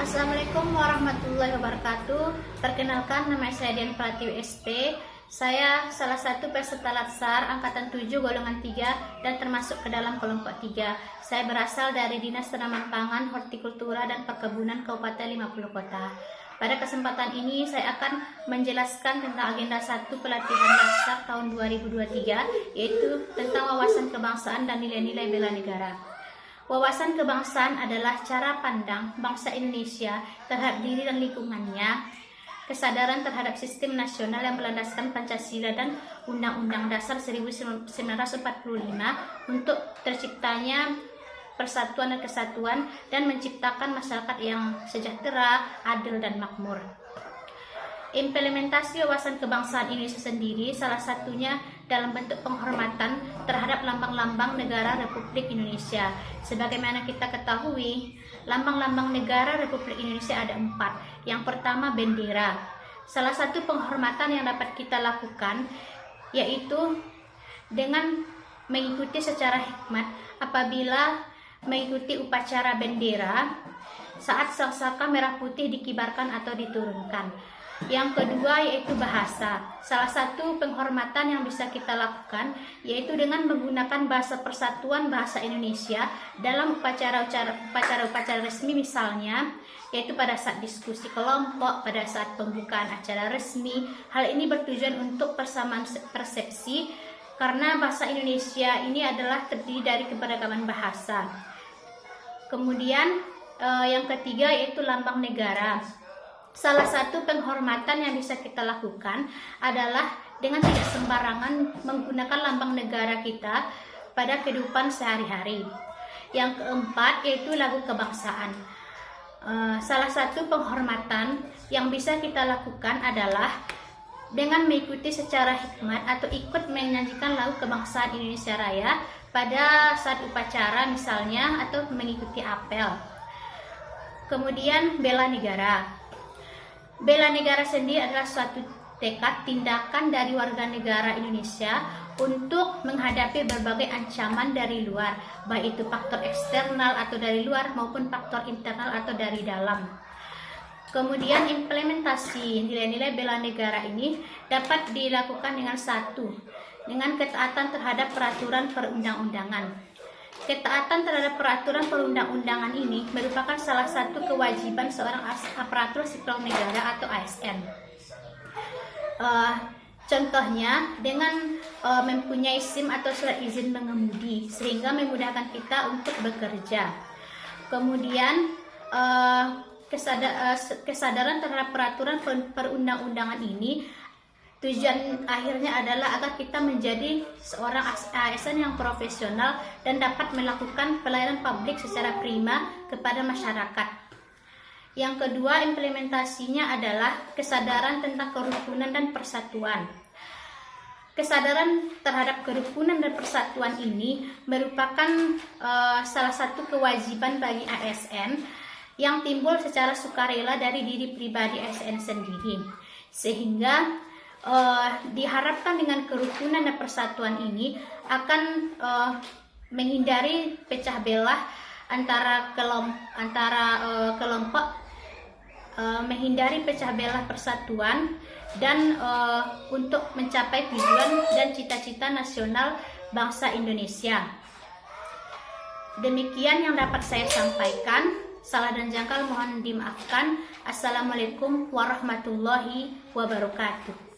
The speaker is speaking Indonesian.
Assalamualaikum warahmatullahi wabarakatuh. Perkenalkan, nama saya Dian Pratiwi SP. Saya salah satu peserta Latsar Angkatan 7 golongan 3 dan termasuk ke dalam kelompok 3. Saya berasal dari Dinas Tanaman Pangan, Hortikultura dan Perkebunan Kabupaten 50 Kota. Pada kesempatan ini saya akan menjelaskan tentang agenda 1 pelatihan Latsar tahun 2023, yaitu tentang wawasan kebangsaan dan nilai-nilai bela negara. Wawasan kebangsaan adalah cara pandang bangsa Indonesia terhadap diri dan lingkungannya, kesadaran terhadap sistem nasional yang berlandaskan Pancasila dan Undang-Undang Dasar 1945 untuk terciptanya persatuan dan kesatuan dan menciptakan masyarakat yang sejahtera, adil, dan makmur. Implementasi wawasan kebangsaan Indonesia sendiri salah satunya dalam bentuk penghormatan terhadap lambang-lambang negara Republik Indonesia. Sebagaimana kita ketahui, lambang-lambang negara Republik Indonesia ada 4. Yang pertama, bendera. Salah satu penghormatan yang dapat kita lakukan yaitu dengan mengikuti secara hikmat apabila mengikuti upacara bendera saat sangsaka merah putih dikibarkan atau diturunkan. Yang kedua yaitu bahasa. Salah satu penghormatan yang bisa kita lakukan yaitu dengan menggunakan bahasa persatuan bahasa Indonesia dalam upacara-upacara resmi, misalnya yaitu pada saat diskusi kelompok, pada saat pembukaan acara resmi. Hal ini bertujuan untuk persamaan persepsi karena bahasa Indonesia ini adalah terdiri dari keberagaman bahasa. Kemudian yang ketiga yaitu lambang negara. Salah satu penghormatan yang bisa kita lakukan adalah dengan tidak sembarangan menggunakan lambang negara kita pada kehidupan sehari-hari. Yang keempat yaitu lagu kebangsaan. Salah satu penghormatan yang bisa kita lakukan adalah dengan mengikuti secara hikmat atau ikut menyanyikan lagu kebangsaan Indonesia Raya pada saat upacara misalnya, atau mengikuti apel. Kemudian bela negara. Bela negara sendiri adalah suatu tekad tindakan dari warga negara Indonesia untuk menghadapi berbagai ancaman dari luar, baik itu faktor eksternal atau dari luar maupun faktor internal atau dari dalam. Kemudian implementasi nilai-nilai bela negara ini dapat dilakukan dengan ketaatan terhadap peraturan perundang-undangan. Ketaatan terhadap peraturan perundang-undangan ini merupakan salah satu kewajiban seorang aparatur sipil negara atau ASN. Contohnya dengan mempunyai SIM atau surat izin mengemudi, sehingga memudahkan kita untuk bekerja. Kemudian kesadaran terhadap peraturan perundang-undangan ini tujuan akhirnya adalah agar kita menjadi seorang ASN yang profesional dan dapat melakukan pelayanan publik secara prima kepada masyarakat. Yang kedua, implementasinya adalah kesadaran tentang kerukunan dan persatuan. Kesadaran terhadap kerukunan dan persatuan ini merupakan salah satu kewajiban bagi ASN yang timbul secara sukarela dari diri pribadi ASN sendiri, sehingga diharapkan dengan kerukunan dan persatuan ini akan menghindari pecah belah antara kelompok, menghindari pecah belah persatuan, dan untuk mencapai tujuan dan cita-cita nasional bangsa Indonesia. Demikian yang dapat saya sampaikan. Salah dan jangkal mohon dimaafkan. Assalamualaikum warahmatullahi wabarakatuh.